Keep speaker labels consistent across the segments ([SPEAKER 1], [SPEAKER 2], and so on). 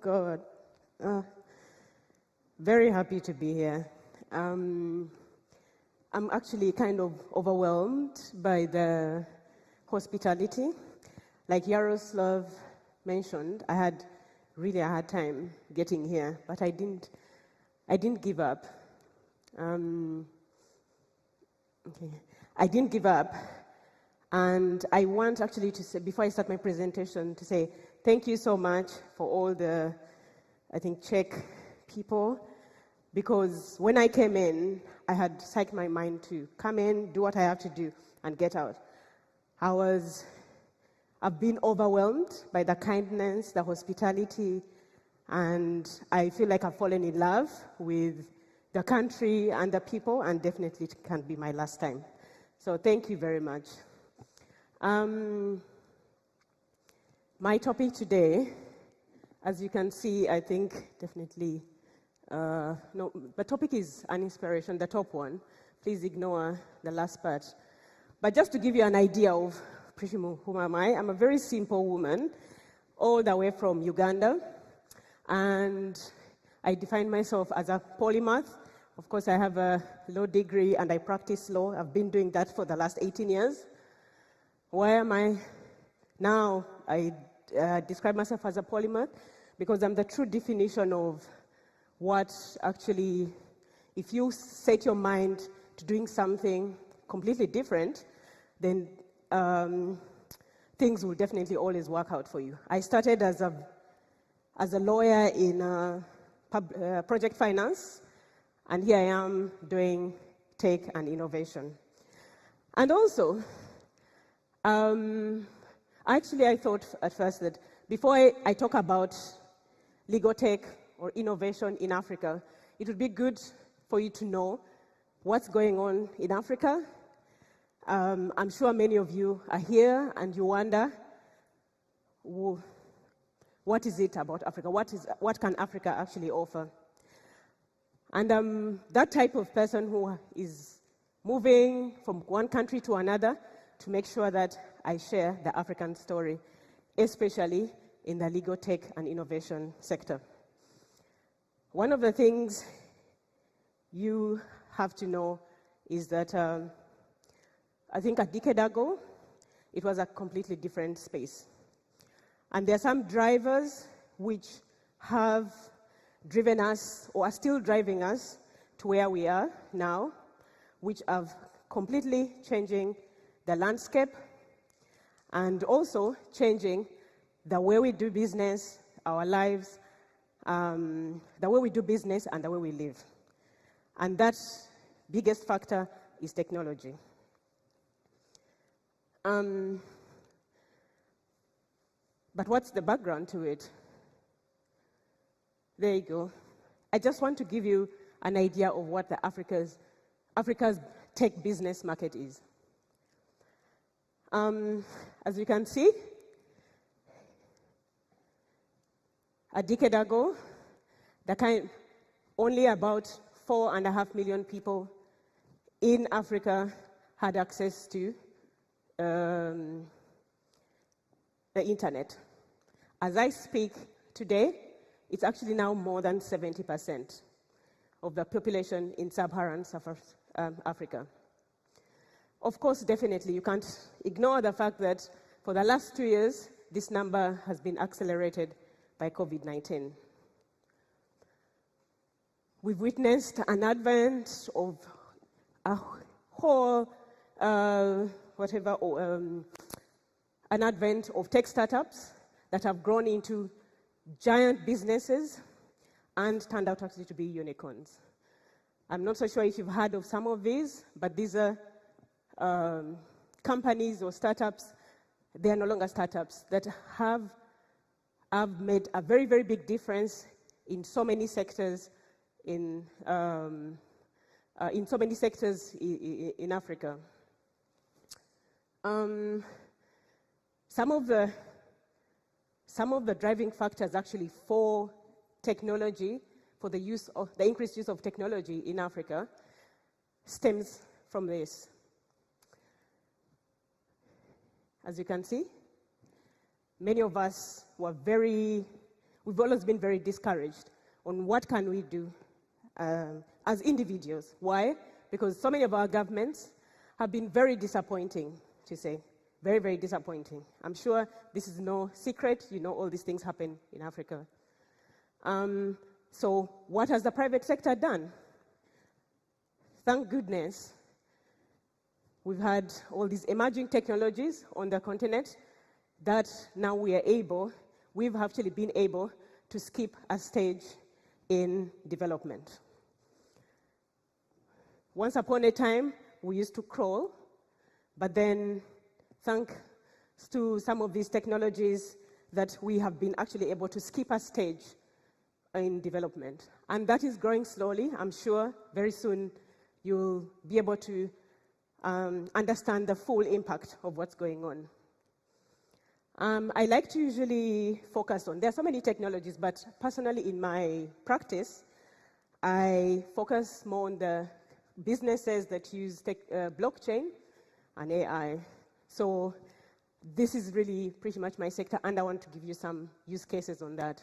[SPEAKER 1] God. Very happy to be here. I'm actually kind of overwhelmed by the hospitality. Like Yaroslav mentioned, I had really a hard time getting here, but I didn't give up. I didn't give up, and I want actually to say, before I start my presentation, to say thank you so much for all the, I think, Czech people, because when I came in, I had psyched my mind to come in, do what I have to do, and get out. I've been overwhelmed by the kindness, the hospitality, and I feel like I've fallen in love with the country and the people, and definitely it can't be my last time. So thank you very much. My topic today, as you can see, I think definitely, the topic is an inspiration, the top one. Please ignore the last part. But just to give you an idea of whom am I, I'm a very simple woman, all the way from Uganda, and I define myself as a polymath. Of course, I have a law degree and I practice law. I've been doing that for the last 18 years. Why am I now? I describe myself as a polymath because I'm the true definition of what actually, if you set your mind to doing something completely different, then things will definitely always work out for you. I started as a lawyer in project finance, and here I am doing tech and innovation. And also, actually I thought at first that before I talk about legal tech or innovation in Africa, it would be good for you to know what's going on in Africa. I'm sure many of you are here and you wonder, what is it about Africa? What can Africa actually offer? And that type of person who is moving from one country to another to make sure that I share the African story, especially in the legal tech and innovation sector. One of the things you have to know is that I think a decade ago, it was a completely different space. And there are some drivers which have driven us, or are still driving us, to where we are now, which are completely changing the landscape and also changing the way we do business, our lives, the way we do business and the way we live. And that biggest factor is technology. But what's the background to it? There you go. I just want to give you an idea of what the Africa's tech business market is. As you can see, a decade ago, only about 4.5 million people in Africa had access to the internet. As I speak today, it's actually now more than 70% of the population in sub-Saharan Africa. Of course, definitely, you can't ignore the fact that for the last 2 years, this number has been accelerated by COVID-19. We've witnessed an advent of a whole, an advent of tech startups that have grown into giant businesses and turned out actually to be unicorns. I'm not so sure if you've heard of some of these, but these are companies or startups, they are no longer startups, that have made a very, very big difference in so many sectors in Africa. Some of the driving factors actually for technology, for the increased use of technology in Africa, stems from this. As you can see, many of us we've always been very discouraged on what can we do as individuals. Why? Because so many of our governments have been very disappointing, to say. Very, very disappointing. I'm sure this is no secret. You know all these things happen in Africa. So what has the private sector done? Thank goodness we've had all these emerging technologies on the continent that now we've actually been able to skip a stage in development. Once upon a time, we used to crawl, but then thanks to some of these technologies that we have been actually able to skip a stage in development. And that is growing slowly. I'm sure very soon you'll be able to understand the full impact of what's going on. I like to usually focus on, there are so many technologies, but personally in my practice, I focus more on the businesses that use blockchain and AI. So this is really pretty much my sector, and I want to give you some use cases on that.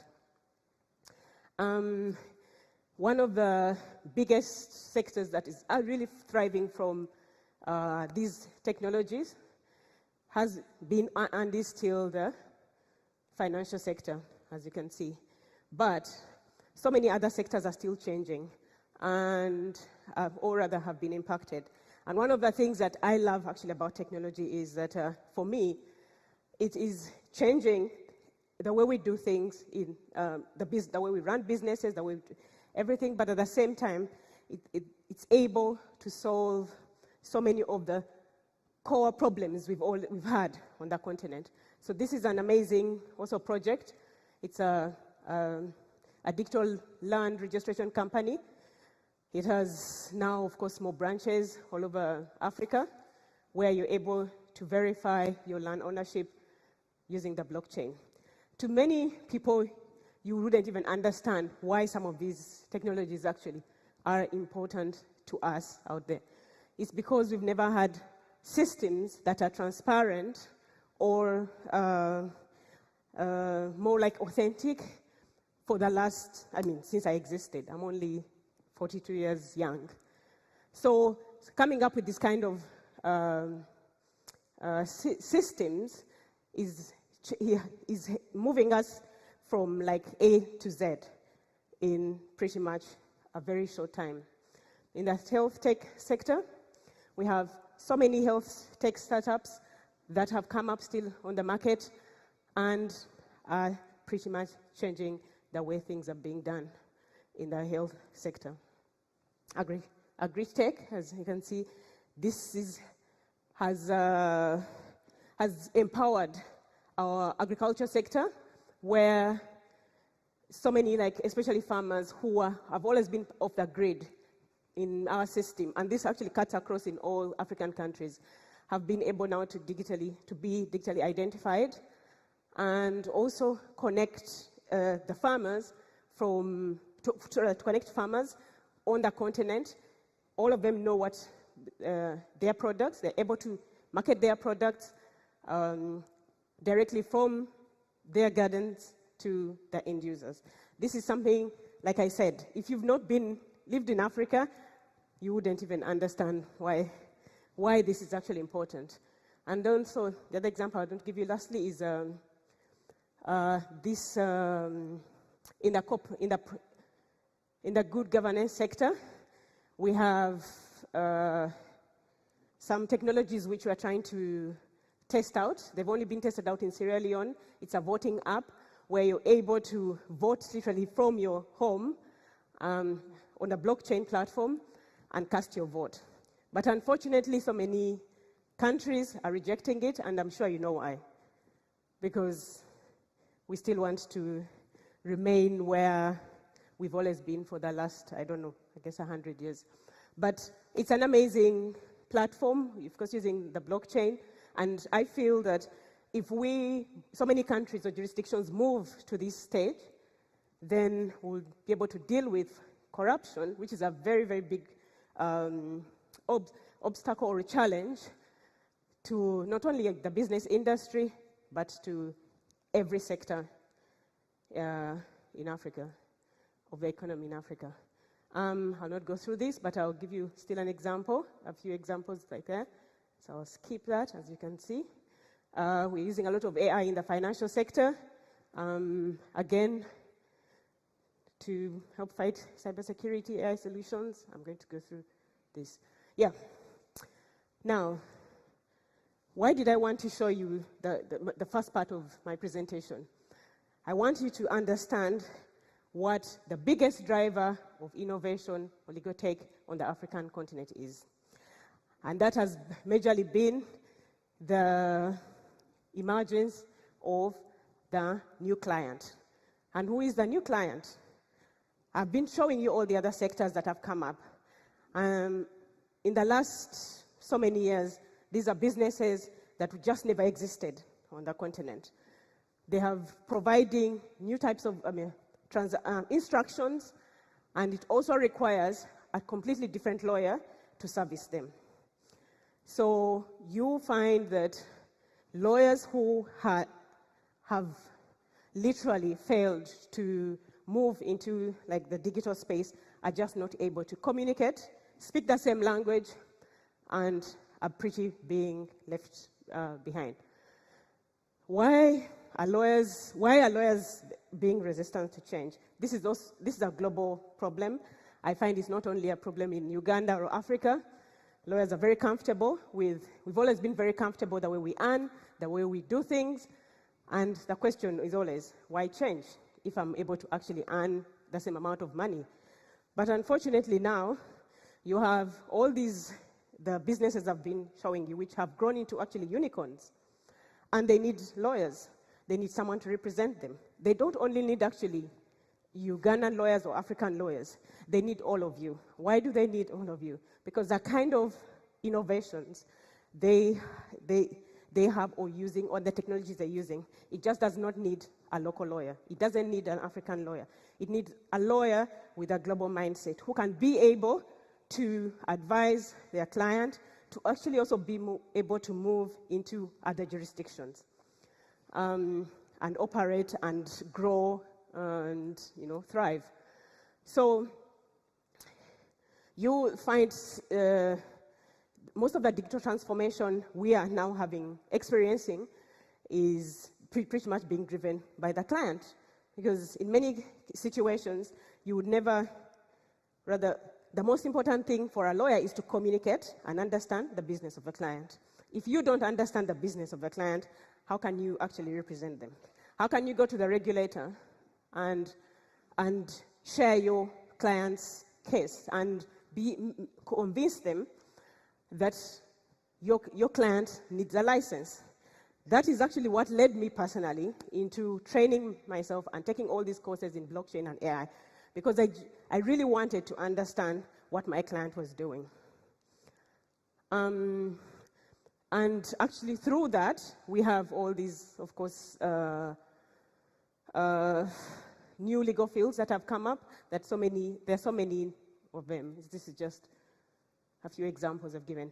[SPEAKER 1] One of the biggest sectors that is really thriving from these technologies has been and is still the financial sector, as you can see. But so many other sectors are still changing, and or rather have been impacted. And one of the things that I love actually about technology is that for me, it is changing the way we do things in the way we run businesses, the way we do everything, but at the same time, it's able to solve so many of the core problems we've had on the continent. So this is an amazing also project. It's a digital land registration company. It has now, of course, more branches all over Africa where you're able to verify your land ownership using the blockchain. To many people, you wouldn't even understand why some of these technologies actually are important to us out there. It's because we've never had systems that are transparent or more like authentic for the last, since I existed. I'm only 42 years young. So coming up with this kind of systems is moving us from like A to Z in pretty much a very short time. In the health tech sector, we have so many health tech startups that have come up still on the market and are pretty much changing the way things are being done in the health sector. Agri-tech, as you can see, this has empowered our agriculture sector, where so many, especially farmers who have always been off the grid in our system, and this actually cuts across in all African countries, have been able now to be digitally identified and also connect the farmers to connect farmers on the continent. All of them know what their products, they're able to market their products directly from their gardens to the end users. This is something, like I said, if you've not lived in Africa, you wouldn't even understand why this is actually important. And also, the other example I want to give you lastly is this in the good governance sector. We have some technologies which we are trying to test out. They've only been tested out in Sierra Leone. It's a voting app where you're able to vote literally from your home on a blockchain platform and cast your vote. But unfortunately, so many countries are rejecting it, and I'm sure you know why. Because we still want to remain where we've always been for the last, 100 years. But it's an amazing platform, of course, using the blockchain. And I feel that if so many countries or jurisdictions move to this stage, then we'll be able to deal with corruption, which is a very, very big obstacle or a challenge to not only the business industry, but to every sector in Africa, of the economy in Africa. I'll not go through this, but I'll give you still an example, a few examples right there. So I'll skip that, as you can see. We're using a lot of AI in the financial sector. Again, to help fight cybersecurity, AI solutions. I'm going to go through this. Yeah. Now, why did I want to show you the first part of my presentation? I want you to understand what the biggest driver of innovation or legal tech on the African continent is. And that has majorly been the emergence of the new client. And who is the new client? I've been showing you all the other sectors that have come up. In the last so many years, these are businesses that just never existed on the continent. They have providing new types of instructions, and it also requires a completely different lawyer to service them. So you find that lawyers who have literally failed to move into like the digital space are just not able to communicate, speak the same language, and are pretty being left behind. Why are lawyers being resistant to change? This is a global problem. I find it's not only a problem in Uganda or Africa. Lawyers are very comfortable we've always been very comfortable the way we earn, the way we do things, and the question is always, why change if I'm able to actually earn the same amount of money? But unfortunately now, you have all these, the businesses I've been showing you, which have grown into actually unicorns, and they need lawyers. They need someone to represent them. They don't only need actually Ugandan lawyers or African lawyers. They need all of you. Why do they need all of you? Because the kind of innovations they have or using, or the technologies they're using, it just does not need a local lawyer. It doesn't need an African lawyer. It needs a lawyer with a global mindset who can be able to advise their client to actually also be able to move into other jurisdictions and operate and grow and thrive. So you find most of the digital transformation we are now experiencing is pretty much being driven by the client, because in many situations you would never, rather, the most important thing for a lawyer is to communicate and understand the business of the client. If you don't understand the business of the client, how can you actually represent them? How can you go to the regulator and share your client's case and convince them that your client needs a license? That is actually what led me personally into training myself and taking all these courses in blockchain and AI, because I really wanted to understand what my client was doing. And actually through that, we have all these, of course, new legal fields that have come up, there's so many of them. This is just a few examples I've given.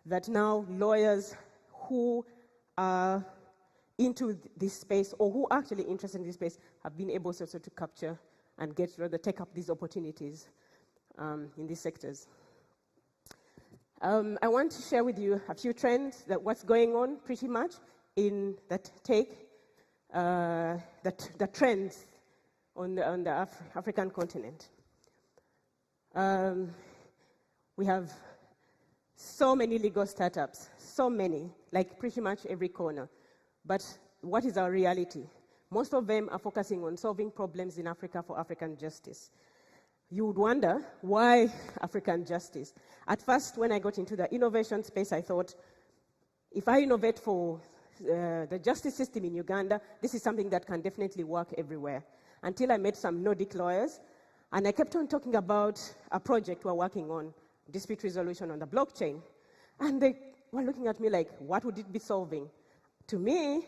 [SPEAKER 1] That now lawyers who are into this space, or who are actually interested in this space, have been able also to capture and take up these opportunities in these sectors. I want to share with you a few trends, that what's going on pretty much in that the trends on the African continent. We have so many legal startups, so many, like pretty much every corner. But what is our reality? Most of them are focusing on solving problems in Africa for African justice. You would wonder, why African justice? At first, when I got into the innovation space, I thought, if I innovate for the justice system in Uganda, this is something that can definitely work everywhere. Until I met some Nordic lawyers, and I kept on talking about a project we're working on, dispute resolution on the blockchain. And they were looking at me like, what would it be solving? To me,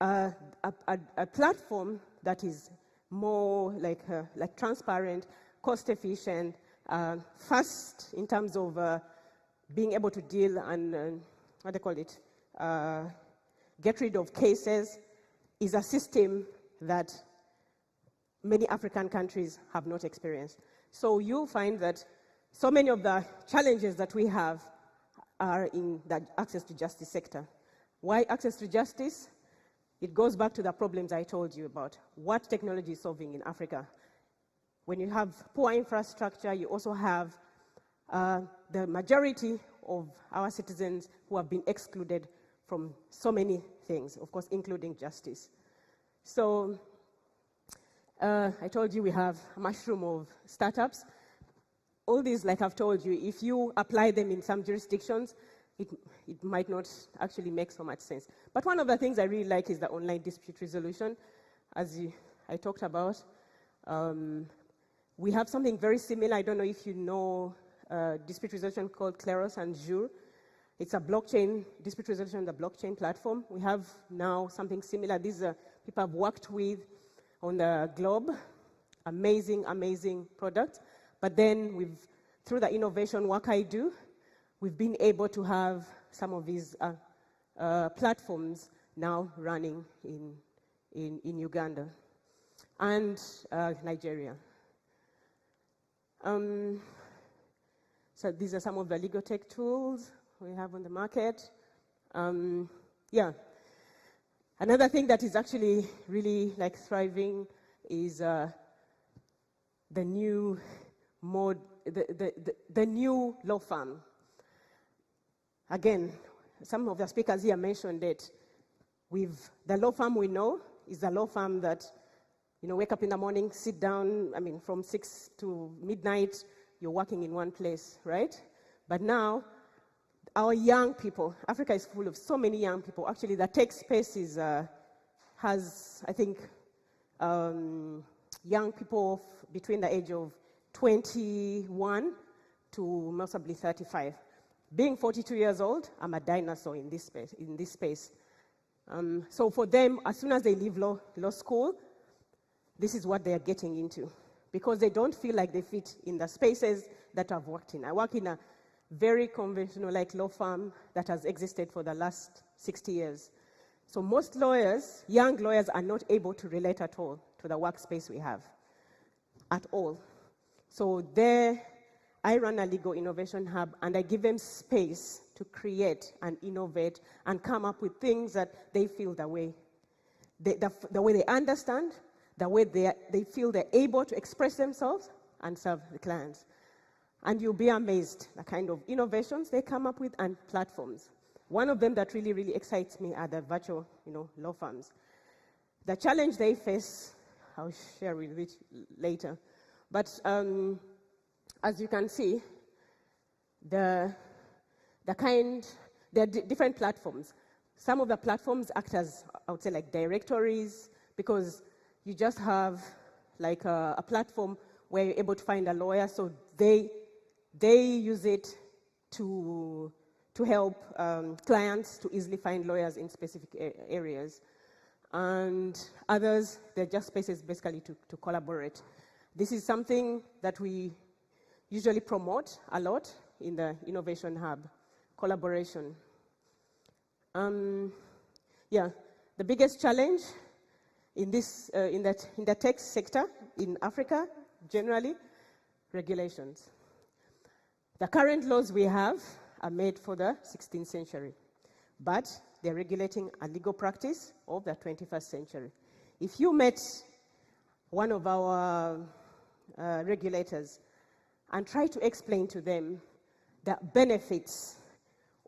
[SPEAKER 1] a platform that is more like transparent, cost-efficient, fast in terms of being able to deal and, get rid of cases, is a system that many African countries have not experienced. So you'll find that so many of the challenges that we have are in the access to justice sector. Why access to justice? It goes back to the problems I told you about. What technology is solving in Africa? When you have poor infrastructure, you also have the majority of our citizens who have been excluded from so many things, of course, including justice. So I told you we have a mushroom of startups. All these, like I've told you, if you apply them in some jurisdictions, it might not actually make so much sense. But one of the things I really like is the online dispute resolution. As I talked about, we have something very similar. I don't know if you know dispute resolution called Kleros and Jure. It's a blockchain dispute resolution on the blockchain platform. We have now something similar. These are people I've worked with on the globe. Amazing, amazing product. But then through the innovation work I do, we've been able to have some of these platforms now running in Uganda and Nigeria. So these are some of the legal tech tools we have on the market. Yeah. Another thing that is actually really like thriving is the new mode, the new law firm. Again, some of the speakers here mentioned it. The law firm we know is the law firm that, wake up in the morning, sit down, from 6 to midnight, you're working in one place, right? But now, our young people, Africa is full of so many young people. Actually, the tech space has, I think, young people between the age of 21 to most probably 35. Being 42 years old, I'm a dinosaur in this space. So for them, as soon as they leave law school, this is what they are getting into, because they don't feel like they fit in the spaces that I've worked in. I work in a very conventional law firm that has existed for the last 60 years. So most lawyers, young lawyers, are not able to relate at all to the workspace we have, at all. So there, I run a legal innovation hub, and I give them space to create and innovate and come up with things that they feel the way they understand, the way they feel they're able to express themselves and serve the clients. And you'll be amazed the kind of innovations they come up with and platforms. One of them that really, really excites me are the virtual, law firms. The challenge they face, I'll share with you later. But as you can see, there are different platforms. Some of the platforms act as, I would say, like directories, because you just have like a platform where you're able to find a lawyer, so they use it to help clients to easily find lawyers in specific areas. And others, they're just spaces basically to collaborate. This is something that we usually promote a lot in the Innovation Hub, collaboration. Yeah, the biggest challenge in the tech sector in Africa, generally, regulations. The current laws we have are made for the 16th century, but they're regulating a legal practice of the 21st century. If you met one of our regulators and try to explain to them the benefits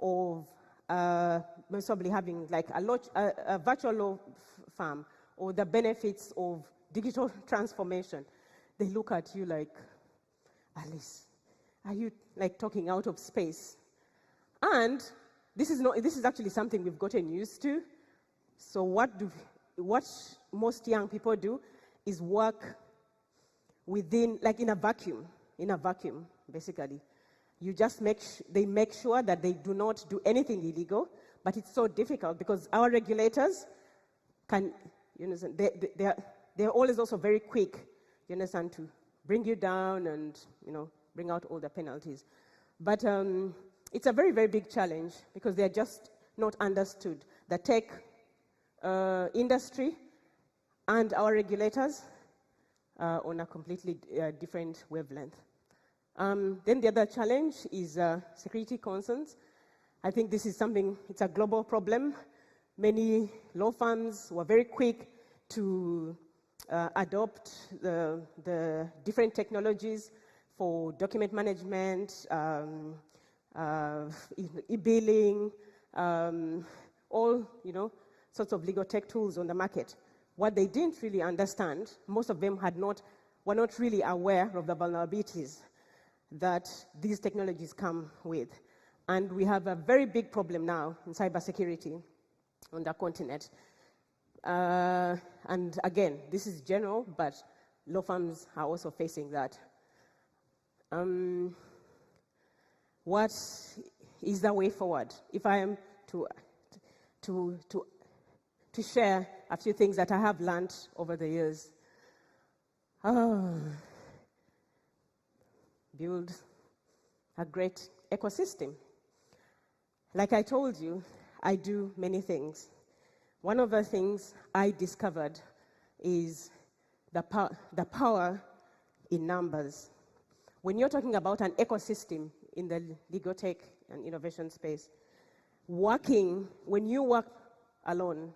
[SPEAKER 1] of possibly having like a virtual law firm, or the benefits of digital transformation, they look at you like, Alice, are you like talking out of space? And this is actually something we've gotten used to. So what most young people do is work within, like in a vacuum, basically. You just they make sure that they do not do anything illegal, but it's so difficult because our regulators can, they're always also very quick, to bring you down and, bring out all the penalties. But it's a very, very big challenge because they're just not understood. The tech industry and our regulators on a completely different wavelength. Then the other challenge is security concerns. I think this is something, it's a global problem. Many law firms were very quick to adopt the different technologies for document management, e-billing, all sorts of legal tech tools on the market. What they didn't really understand, most of them were not really aware of the vulnerabilities that these technologies come with. And we have a very big problem now in cybersecurity on the continent. And again, this is general, but law firms are also facing that. What is the way forward? If I am to share a few things that I have learned over the years. Build a great ecosystem. Like I told you, I do many things. One of the things I discovered is the power in numbers. When you're talking about an ecosystem in the legal tech and innovation space, when you work alone,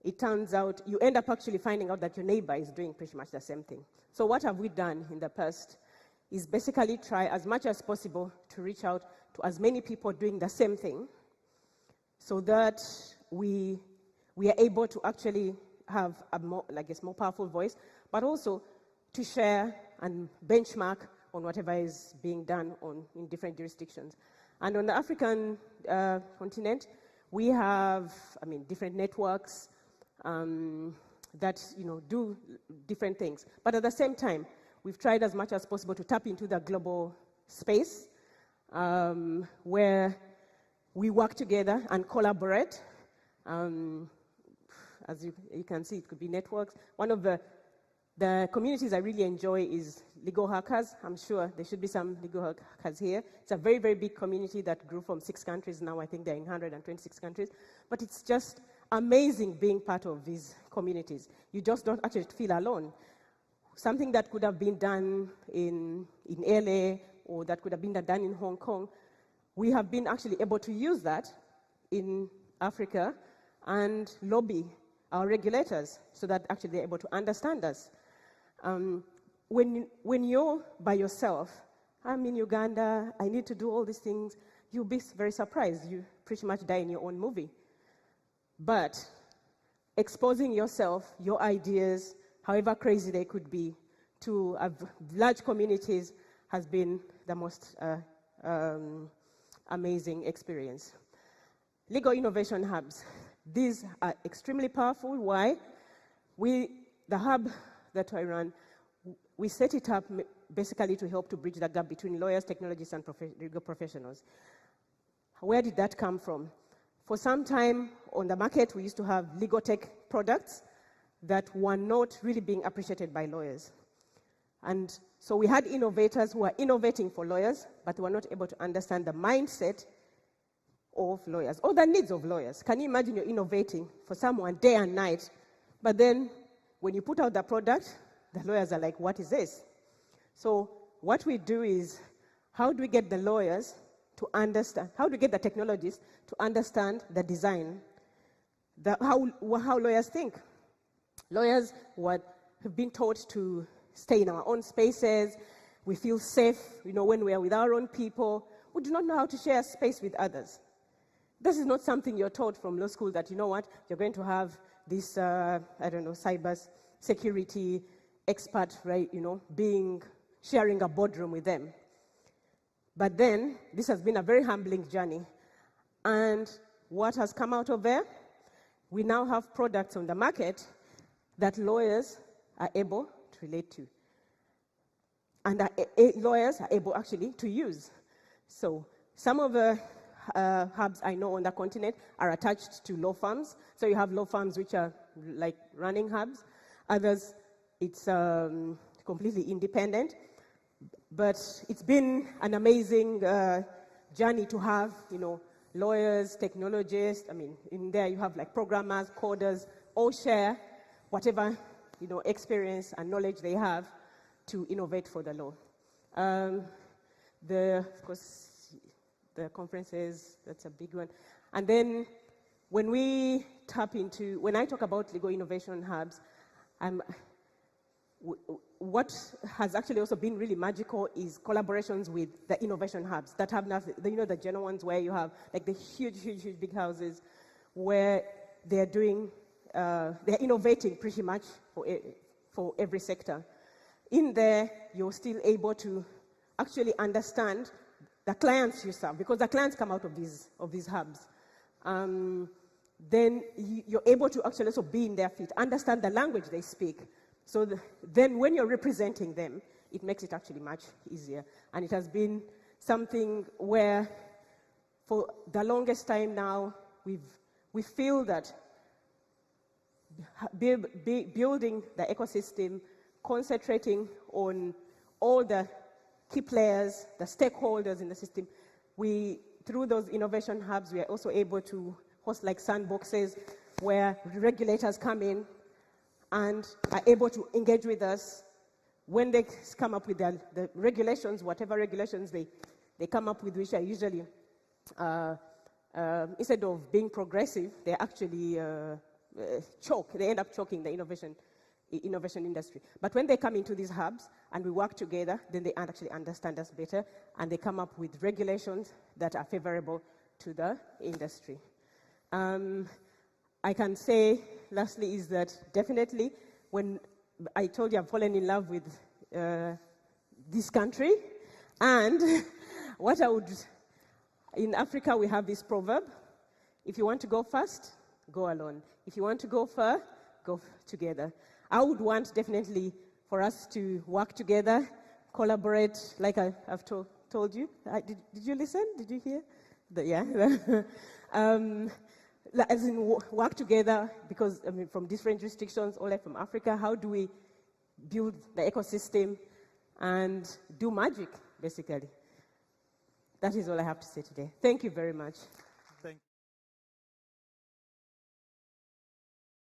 [SPEAKER 1] it turns out you end up actually finding out that your neighbor is doing pretty much the same thing. So what have we done in the past is basically try as much as possible to reach out to as many people doing the same thing so that we are able to actually have a more powerful voice, but also to share and benchmark on whatever is being done in different jurisdictions. And on the African continent, we have, different networks that, do different things. But at the same time, we've tried as much as possible to tap into the global space where we work together and collaborate. As you can see, it could be networks. One of the communities I really enjoy is legal hackers. I'm sure there should be some legal hackers here. It's a very, very big community that grew from 6 countries. Now I think they're in 126 countries. But it's just amazing being part of these communities. You just don't actually feel alone. Something that could have been done in LA or that could have been done in Hong Kong, we have been actually able to use that in Africa and lobby our regulators so that actually they're able to understand us. When you're by yourself, I'm in Uganda, I need to do all these things, you'll be very surprised. You pretty much die in your own movie. But exposing yourself, your ideas, however crazy they could be, to large communities has been the most amazing experience. Legal innovation hubs. These are extremely powerful. Why? The hub that I run, we set it up basically to help to bridge the gap between lawyers, technologists, and legal professionals. Where did that come from? For some time on the market, we used to have legal tech products that were not really being appreciated by lawyers. And so we had innovators who were innovating for lawyers, but they were not able to understand the mindset of lawyers, or the needs of lawyers. Can you imagine you're innovating for someone day and night, but then when you put out the product, the lawyers are like, what is this? So what we do is, how do we get the lawyers to understand, how do we get the technologists to understand the design, how lawyers think? Lawyers have been taught to stay in our own spaces. We feel safe, when we are with our own people. We do not know how to share space with others. This is not something you're taught from law school that, you're going to have this, cyber security expert, right, sharing a boardroom with them. But then, this has been a very humbling journey. And what has come out of there? We now have products on the market that lawyers are able to relate to. And lawyers are able actually to use. So some of the hubs I know on the continent are attached to law firms. So you have law firms which are like running hubs. Others, it's completely independent. But it's been an amazing journey to have, lawyers, technologists. In there you have like programmers, coders, all share whatever experience and knowledge they have to innovate for the law. Of course, the conferences, that's a big one. And then when I talk about legal innovation hubs, what has actually also been really magical is collaborations with the innovation hubs that have nothing, the general ones where you have like the huge big houses where they're innovating pretty much for every sector. In there, you're still able to actually understand the clients you serve, because the clients come out of these hubs. Then you're able to actually also be in their feet, understand the language they speak. So then when you're representing them, it makes it actually much easier. And it has been something where for the longest time now, we feel that building the ecosystem, concentrating on all the key players, the stakeholders in the system, through those innovation hubs, we are also able to host like sandboxes where regulators come in and are able to engage with us when they come up with the regulations, whatever regulations they come up with, which are usually, instead of being progressive, they actually they end up choking the innovation industry. But when they come into these hubs and we work together, then they actually understand us better and they come up with regulations that are favorable to the industry. I can say, lastly, is that definitely when I told you I've fallen in love with this country, and what in Africa we have this proverb: if you want to go fast, go alone. If you want to go far, go together. I would want definitely for us to work together, collaborate, like I've told you. Did you listen? Did you hear? Yeah. As in work together, because from different jurisdictions, all from Africa, how do we build the ecosystem and do magic, basically? That is all I have to say today. Thank you very much.